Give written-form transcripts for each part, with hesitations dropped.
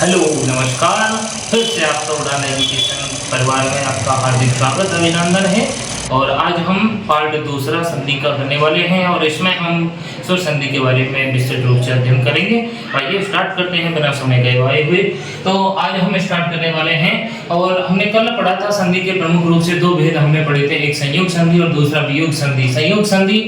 Hello नमस्कार। फिर से आपका उड़ान एजुकेशन परिवार में आपका हार्दिक स्वागत अभिनंदन है। और आज हम पार्ट दूसरा संधि का करने वाले हैं और इसमें हम स्वर संधि के बारे में विस्तृत रूप से अध्ययन करेंगे। आइए स्टार्ट करते हैं बिना समय गए हुए। तो आज हम स्टार्ट करने वाले हैं और हमने कल पढ़ा था संधि के प्रमुख रूप से दो भेद हमने पढ़े थे, एक संयुक्त संधि और दूसरा वियोग संधि। संयुक्त संधि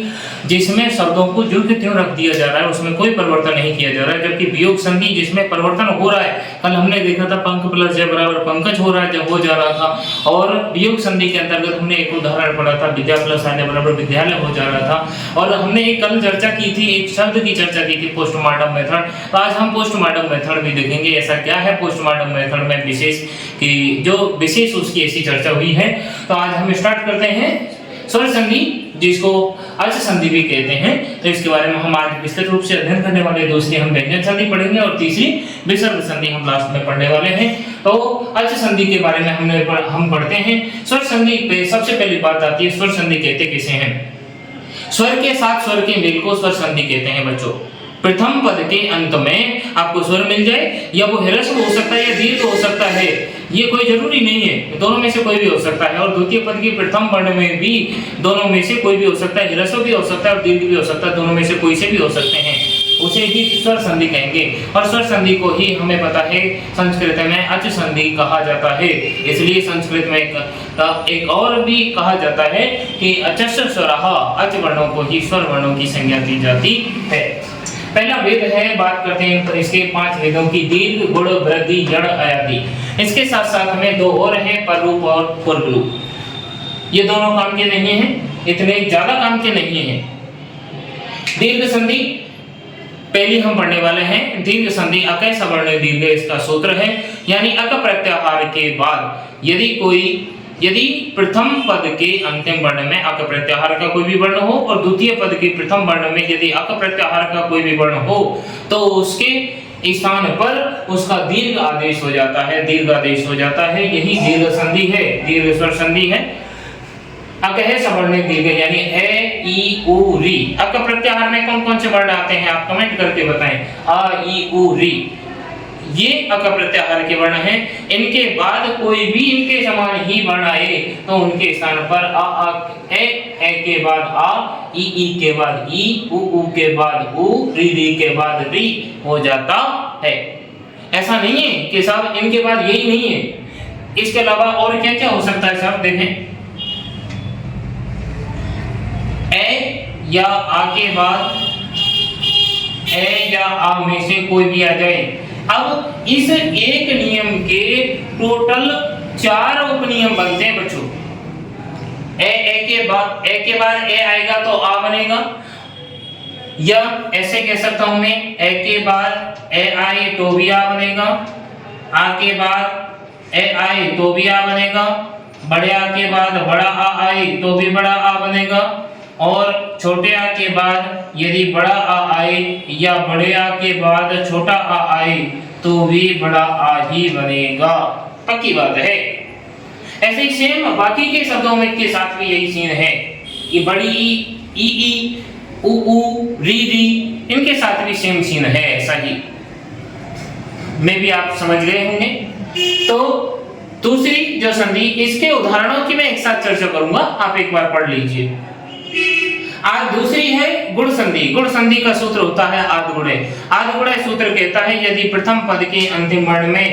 जिसमें शब्दों को जो कि त्यों रख दिया जा रहा है, उसमें कोई परिवर्तन नहीं किया जा रहा है, जबकि वियोग संधि जिसमें परिवर्तन हो रहा है। कल हमने देखा था पंख प्लस जय बराबर पंकज हो रहा है, जब हो जा रहा था। और वियोग संधि के अंतर्गत हमने एक उदाहरण पढ़ा था, विद्या प्लस आने बराबर विद्यालय हो जा रहा था। और हमने एक कल चर्चा की थी, एक शब्द की चर्चा की थी, पोस्टमार्टम मेथड। तो आज हम पोस्टमार्टम मेथड भी देखेंगे। ऐसा क्या है पोस्टमार्टम मेथड में विशेष कि जो विशेष उसकी ऐसी चर्चा हुई है। तो आज हम स्टार्ट करते हैं स्वर संधि, जिसको अर्च संधि भी कहते हैं। तो इसके बारे में हम आज विस्तृत रूप से अध्ययन करने वाले। दूसरी हम व्यंजन संधि पढ़ेंगे और तीसरी विसर्ग संधि हम लास्ट में पढ़ने वाले हैं। तो अर्च संधि के बारे में हम पढ़ते हैं। स्वर संधि पे सबसे पहली बात आती है, स्वर संधि कहते किसे हैं? स्वर के साथ स्वर के मेल को स्वर संधि कहते हैं बच्चों। प्रथम पद के अंत में आपको स्वर मिल जाए, या वो ह्रस्व हो सकता है या दीर्घ हो सकता है, ये कोई जरूरी नहीं है, दोनों में से कोई भी हो सकता है। और द्वितीय पद के प्रथम वर्ण में भी दोनों में से कोई भी हो सकता है, ह्रस्व भी हो सकता है और दीर्घ भी हो सकता है, दोनों में से कोई से भी हो सकते हैं, उसे ही स्वर संधि कहेंगे। और स्वर संधि को ही हमें पता है संस्कृत में अच संधि कहा जाता है। इसलिए संस्कृत में एक और भी कहा जाता है कि अचश्र स्वरः, अच वर्णों को ही स्वर वर्णों की संज्ञा दी जाती है। पहला वेद है, बात करते हैं तो इसके 5 वेदों की, दीर्घ गुण वृद्धि यण आदि। इसके साथ साथ में दो और हैं, पर रूप और पूर्व रूप। ये दोनों काम के नहीं हैं, इतने ज्यादा काम के नहीं हैं। दीर्घ संधि पहली हम पढ़ने वाले हैं। दीर्घ संधि अकय सवर्ण दीर्घ इसका सूत्र है, यानी अक प्रत्याहार के बाद यदि प्रथम पद के अंतिम वर्ण में अक प्रत्याहार का कोई भी वर्ण हो और द्वितीय पद के प्रथम वर्ण में यदि अक प्रत्याहार का कोई भी वर्ण हो, तो उसके स्थान पर उसका दीर्घ आदेश हो जाता है, दीर्घ आदेश हो जाता है। यही दीर्घ संधि है, दीर्घ स्वर संधि है। अक है सवर्ण दीर्घ, यानी ए ई उ री। अक प्रत्याहार में कौन कौन से वर्ण आते हैं आप कमेंट करके बताएं। आ ई उ री, ये अक प्रत्याहार के वर्ण हैं। इनके बाद कोई भी इनके समान ही वर्ण आए तो उनके स्थान पर आ ए के बाद आ, ई के बाद ई, उ के बाद उ, री के बाद री हो जाता है। ऐसा नहीं है कि साहब इनके बाद यही नहीं है, इसके अलावा और क्या क्या हो सकता है साहब देखें। ए या आ के बाद ए या आ में से कोई भी आ जाए। अब इस एक नियम के टोटल 4 उपनियम बनते हैं बच्चों। ए के बाद ए आएगा तो आ बनेगा, या ऐसे कह सकता हूं मैं, ए के बाद ए आए तो भी आ बनेगा, आ के बाद ए आए तो भी आ बनेगा, बड़े आ के बाद बड़ा आ आए तो भी बड़ा आ बनेगा, और छोटे आ के बाद यदि बड़ा आ आए या बड़े आ के बाद छोटा आ आए तो भी बड़ा आ ही बनेगा। पक्की बात है। ऐसे ही सेम बाकी के शब्दों में के साथ भी यही सीन है कि बड़ी ई उ री इनके साथ भी सेम सीन है। ऐसा ही में भी आप समझ गए होंगे। तो दूसरी जो संधि, इसके उदाहरणों की मैं एक साथ चर्चा करूंगा, आप एक बार पढ़ लीजिए। आज दूसरी है गुण संधि। गुण संधि का सूत्र होता है आद्गुणे। आद्गुणे सूत्र कहता है यदि प्रथम पद के अंतिम वर्ण में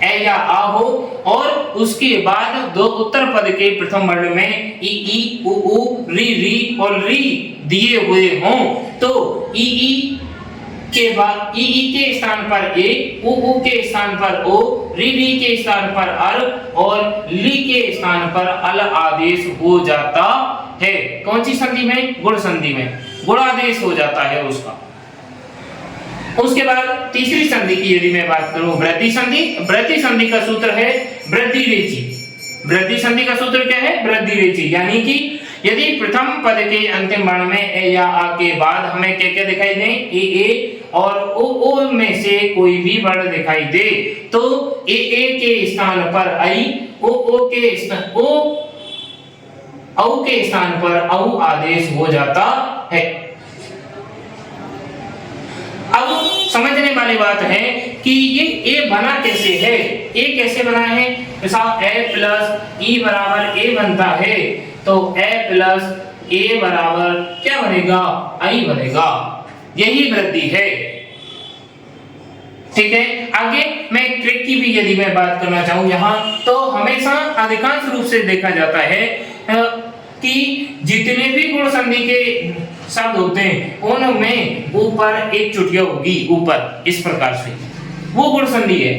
ए या आ हो और उसके बाद दो उत्तर पद के प्रथम वर्ण में ई उ री और री दिए हुए हों, तो ई के बाद ई के स्थान पर ए, उ के स्थान पर ओ, री के स्थान पर अर और ली के स्थान पर अल आदेश हो जाता है। कौन सी संधि में? गुण संधि में गुण आदेश हो जाता है उसका। उसके बाद तीसरी संधि की यदि मैं बात करूं, वृद्धि संधि। वृद्धि संधि का सूत्र है वृद्धि रेचि। वृद्धि संधि का सूत्र क्या है? वृद्धि रेचि, यानी कि यदि प्रथम पद के अंतिम वर्ण में ए या आ के बाद हमें क्या क्या दिखाई दे, ए और ओ में से कोई भी वर्ण दिखाई दे, तो ए के स्थान पर आई, ओ के स्थान औ के स्थान पर औ आदेश हो जाता है। अब समझने वाली बात है कि ये ए बना कैसे है, ए कैसे बना है, जैसा ए प्लस ई बराबर ए बनता है, तो ए प्लस ए बराबर क्या बनेगा, आई बनेगा, यही वृद्धि है। ठीक है, आगे मैं एक ट्रिक की भी यदि मैं बात करना चाहूं यहाँ, तो हमेशा अधिकांश रूप से देखा जाता है कि जितने भी गुण संधि के शब्द होते हैं उनमें ऊपर एक चुटिया होगी, ऊपर इस प्रकार से, वो गुण संधि है,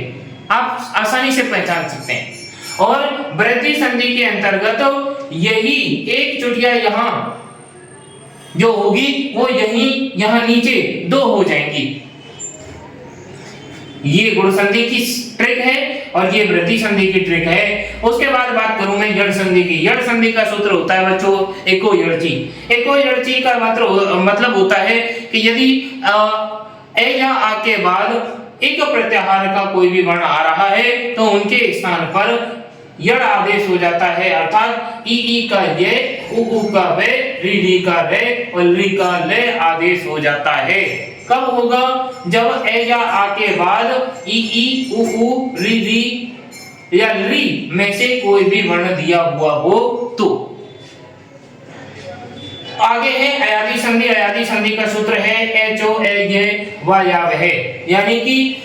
आप आसानी से पहचान सकते हैं। और वृद्धि संधि के अंतर्गत यही एक चुटिया यहाँ जो होगी वो यही यहाँ नीचे दो हो जाएंगी। ये गुण संधि की ट्रिक है और ये वृद्धि संधि की ट्रिक है। उसके बाद बात करूं मैं यड़ संधि की। यड़ संधि का सूत्र होता है बच्चों एको यड़ची। एको यड़ची का मतलब होता है कि यदि ए या आ के बाद एक प्रत्याहार का कोई भी वर्ण आ रहा है तो उनके स्थान पर यड़ आदेश हो जाता है, अर्थात ई का ये, उ का वे, री का रे और ली का ले आदेश हो जाता है। कब होगा, जब ए या आ के बाद ई उ री या री में से कोई भी वर्ण दिया हुआ हो तो। आगे है अयादी संधि। अयादी संधि का सूत्र है एचो ए ये व या वह, यानी कि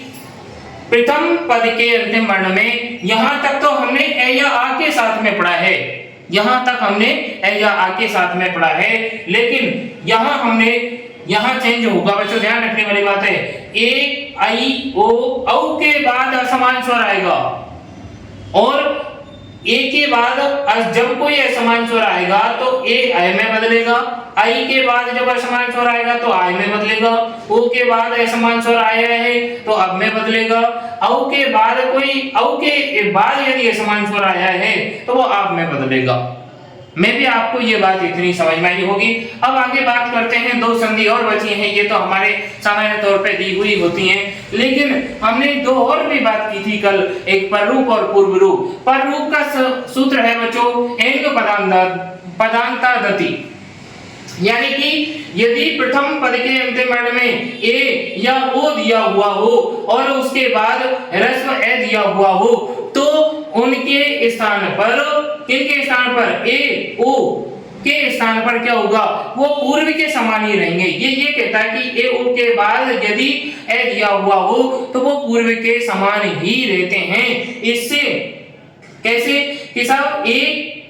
प्रथम पद के अंतिम वर्ण में यहां तक तो हमने ए या आ के साथ में पढ़ा है, यहां तक हमने ए या आ के साथ में पढ़ा है, लेकिन यहां चेंज होगा बच्चों, ध्यान रखने वाली बात है। ए आई ओ औ के बाद असमान स्वर आएगा और ए के बाद जब कोई असमान स्वर आएगा तो ए ऐ में बदलेगा, आई के बाद जब असमान स्वर आएगा तो आय में बदलेगा, ओ के बाद असमान स्वर आया है तो अब में बदलेगा, औ के बाद यदि असमान स्वर आया है तो वो आप में बदलेगा। मैं भी आपको ये बात इतनी समझ में आई होगी। अब आगे बात करते हैं, दो संधि और बची हैं, ये तो हमारे सामान्य तौर पे दी हुई होती हैं, लेकिन हमने दो और भी बात की थी कल, एक पररूप और पूर्व रूप। पररूप का सूत्र है बच्चों एंग पदांतादति, यानी कि यदि प्रथम पद के अंतिम वर्ण में ए या ओ दिया हुआ हो और उसके बाद ह्रस्व ए दिया हुआ हो तो उनके स्थान पर, किनके स्थान पर, ए ओ के स्थान पर क्या होगा, वो पूर्व के समान ही रहेंगे। ये कहता है कि ए ओ के बाद यदि ए दिया हुआ हो तो वो पूर्व के समान ही रहते हैं। इससे कैसे कि साहब ए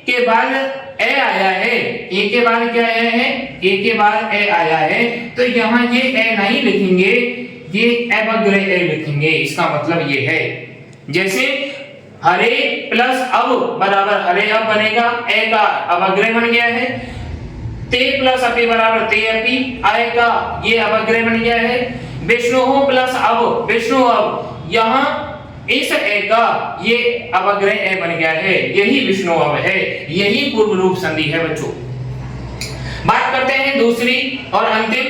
के बाद ए आया है, ए के बाद क्या आया है, ए के बाद ए आया है, तो यहाँ ये ए नहीं लिखेंगे, ये अवग्र ए लिखेंगे। इसका मतलब ये है जैसे हरे प्लस अब बराबर हरे अब बनेगा, ए का अवग्रह बन गया है, ते प्लस अपी बराबर ते अपी, आय का ये अवग्रह बन गया है, विष्णु प्लस अब विष्णु अब, यहाँ इस ए का ये अवग्रह ए बन गया है, यही विष्णु अब है, यही पूर्व रूप संधि है बच्चों। बात करते हैं दूसरी और अंतिम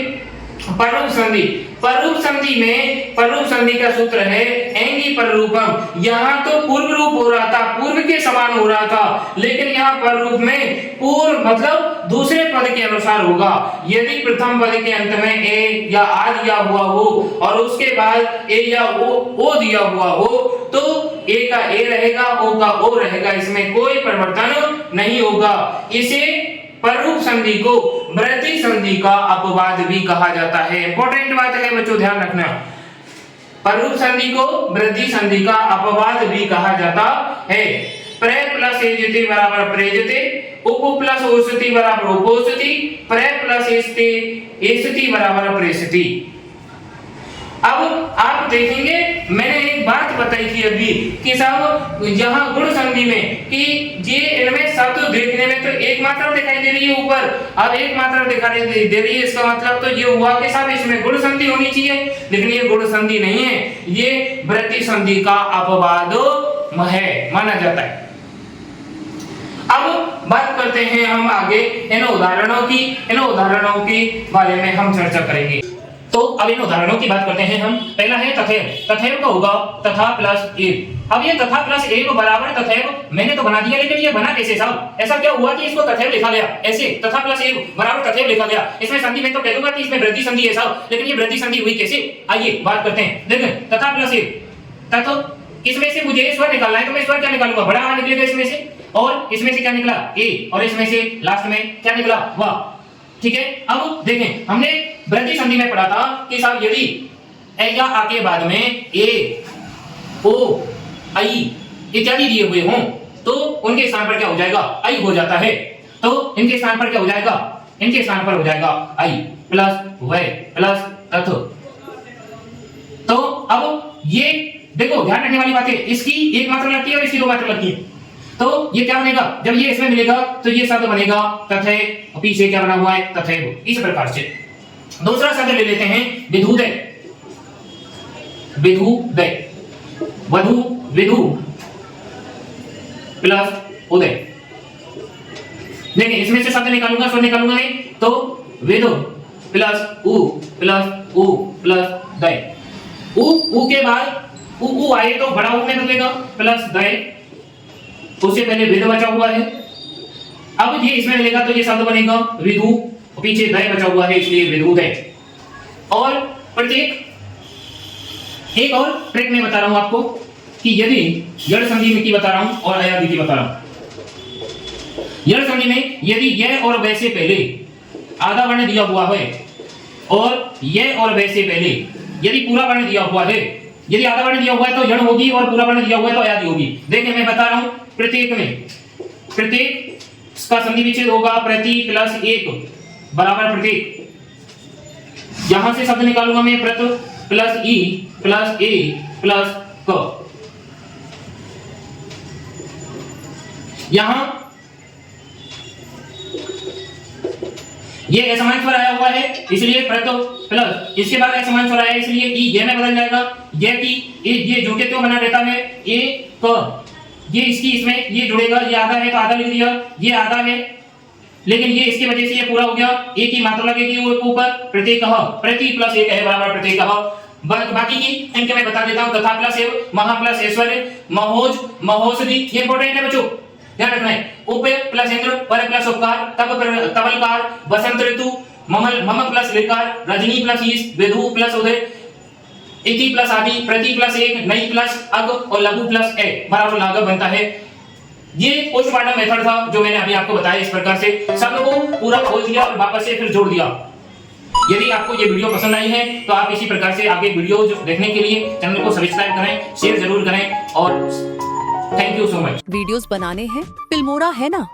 पररूप संधि। पररूप संधि में पररूप संधि का सूत्र है एंगी पररूपम। यहाँ तो पूर्व रूप हो रहा था, पूर्व के समान हो रहा था, लेकिन यहाँ पररूप में पूर्व मतलब दूसरे पद के अनुसार होगा। यदि प्रथम पद के अंत में ए या आ दिया हुआ हो और उसके बाद ए या ओ दिया हुआ हो तो ए का ए रहेगा, ओ का ओ रहेगा, इसमें कोई परिवर्तन नहीं होगा। इसे पररूप संधि को वृद्धि संधि का अपवाद भी कहा जाता है। इंपॉर्टेंट बात है बच्चों, ध्यान रखना, पररूप संधि को वृद्धि संधि का अपवाद भी कहा जाता है। प्रे प्लस एजति बराबर प्रेजते, उप प्लस ओषति बराबर उपोषति, प्रे प्लस एषति बराबर प्रेषति। अब आप देखेंगे मैंने एक बात बताई थी अभी कि साहब यहाँ गुण संधि में कि ये इनमें शब्द देखने में तो एक मात्रा दिखाई दे रही है ऊपर, अब एक मात्रा दिखाई दे रही है, इसका मतलब तो ये हुआ कि साहब इसमें गुण संधि होनी चाहिए, लेकिन ये गुण संधि नहीं है, ये वृद्धि संधि का अपवाद है, माना जाता है। अब बात करते हैं हम आगे इन उदाहरणों के बारे में हम चर्चा करेंगे। तो अब इन उदाहरणों की बात करते हैं हम। पहला है तथैव। तथैव का होगा तथा प्लस एव। अब ये तथा प्लस एव बराबर तथैव मैंने तो बना दिया, लेकिन ये बना कैसे साहब? ऐसा क्या हुआ कि इसको तथैव लिखा गया? ऐसे तथा प्लस एव बराबर तथैव लिखा गया। इसमें संधि में तो कह दूंगा कि इसमें वृद्धि संधि है साहब, लेकिन ये वृद्धि संधि हुई कैसे? आइए बात करते हैं। देखें तथा प्लस एव, तथा इसमें से मुझे स्वर निकालना है, तो मैं स्वर क्या निकालूंगा? बड़ा आ निकलेगा इसमें से, और इसमें से क्या निकला? ए, और इसमें से लास्ट में क्या निकला? वाह। ठीक है, अब देखें हमने वृद्धि संधि में पढ़ा था कि साहब यदि ए या आ के बाद में ए, ओ, आई इत्यादि दिए हुए हों तो उनके स्थान पर क्या हो जाएगा? आई हो जाता है। तो इनके स्थान पर क्या हो जाएगा? इनके स्थान पर हो जाएगा आई प्लस वै प्लस तथ। तो अब ये देखो ध्यान रखने वाली बात है, इसकी एक मात्रा लगती है और इसकी दो मात्रा लगती है। तो ये क्या बनेगा? जब ये इसमें मिलेगा तो ये शब्द बनेगा तथैव, और पीछे क्या बना हुआ है? तथैव। इस प्रकार से दूसरा शब्द ले लेते हैं विधुदय। विधुदय, वधु विधु प्लस उदय। देखिए इसमें से शब्द निकालूंगा, स्वर निकालूंगा नहीं, तो विधु प्लस उ प्लस दय। उ के बाद उ आए तो बड़ा उ में बदलेगा प्लस दय, उससे पहले विध बचा हुआ है। अब ये इसमें मिलेगा तो ये शब्द बनेगा विधु, पीछे दय बचा हुआ है इसलिए विधुदय। और प्रत्येक एक और ट्रिक मैं बता रहा हूं आपको कि यदि यड़ संधि में की बता रहा हूं और अयादि की बता रहा हूं। यड़ संधि में यदि यह और वैसे पहले आधा वर्ण दिया हुआ है और यह और वैसे पहले यदि पूरा वर्ण दिया हुआ है, यदि आधा वर्ण दिया हुआ है तो यण होगी और पूरा वर्ण दिया हुआ है तो अयादि होगी। देखिए मैं बता रहा हूं, प्रत्येक में प्रत्येक का संधि विच्छेद होगा प्रति प्लस एक बराबर प्रत्येक। यहां से शब्द निकालूंगा मैं प्रत प्लस ई प्लस ए प्लस क। यहां ये असमान स्वर आया हुआ है इसलिए प्रत प्लस, इसके बाद असमान स्वर आया है इसलिए ई, ये में बदल जाएगा ये की, ये जो के त्यों बना रहता है ए क। ये इसकी इसमें ये जुड़ेगा, ये आधा है तो आधा लिख दिया, ये आधा है लेकिन ये इसकी वजह से ये पूरा हो गया। एक की मात्रा लगेगी ऊपर प्रत्येक प्रति प्लस एक है बराबर प्रत्येक। बाकी की इनके मैं बता देता हूं। तथा प्लस एव, महा प्लस ऐश्वर्य, महोज महोषधि, ये इंपॉर्टेंट है बच्चों, ध्यान रखना है। उप प्लस इंद्र, पर प्लस उपकार, तब तवलकार, बसंत ऋतु, मम प्लस लेकार, रजनी प्लस ईश, विधु प्लस उदय, इति प्लस आदि, प्रति प्लस एक, नई प्लस अग और लघु प्लस ए बराबर लाघव बनता है। ये पोस्टमार्टम मेथड था जो मैंने अभी आपको बताया। इस प्रकार से शब्द को पूरा खोल दिया और वापस से फिर जोड़ दिया। यदि आपको ये वीडियो पसंद आई है तो आप इसी प्रकार से आगे वीडियो देखने के लिए चैनल को सब्सक्राइब करें, शेयर जरूर करें और thank you so much. Videos बनाने हैं फिल्मोरा है ना।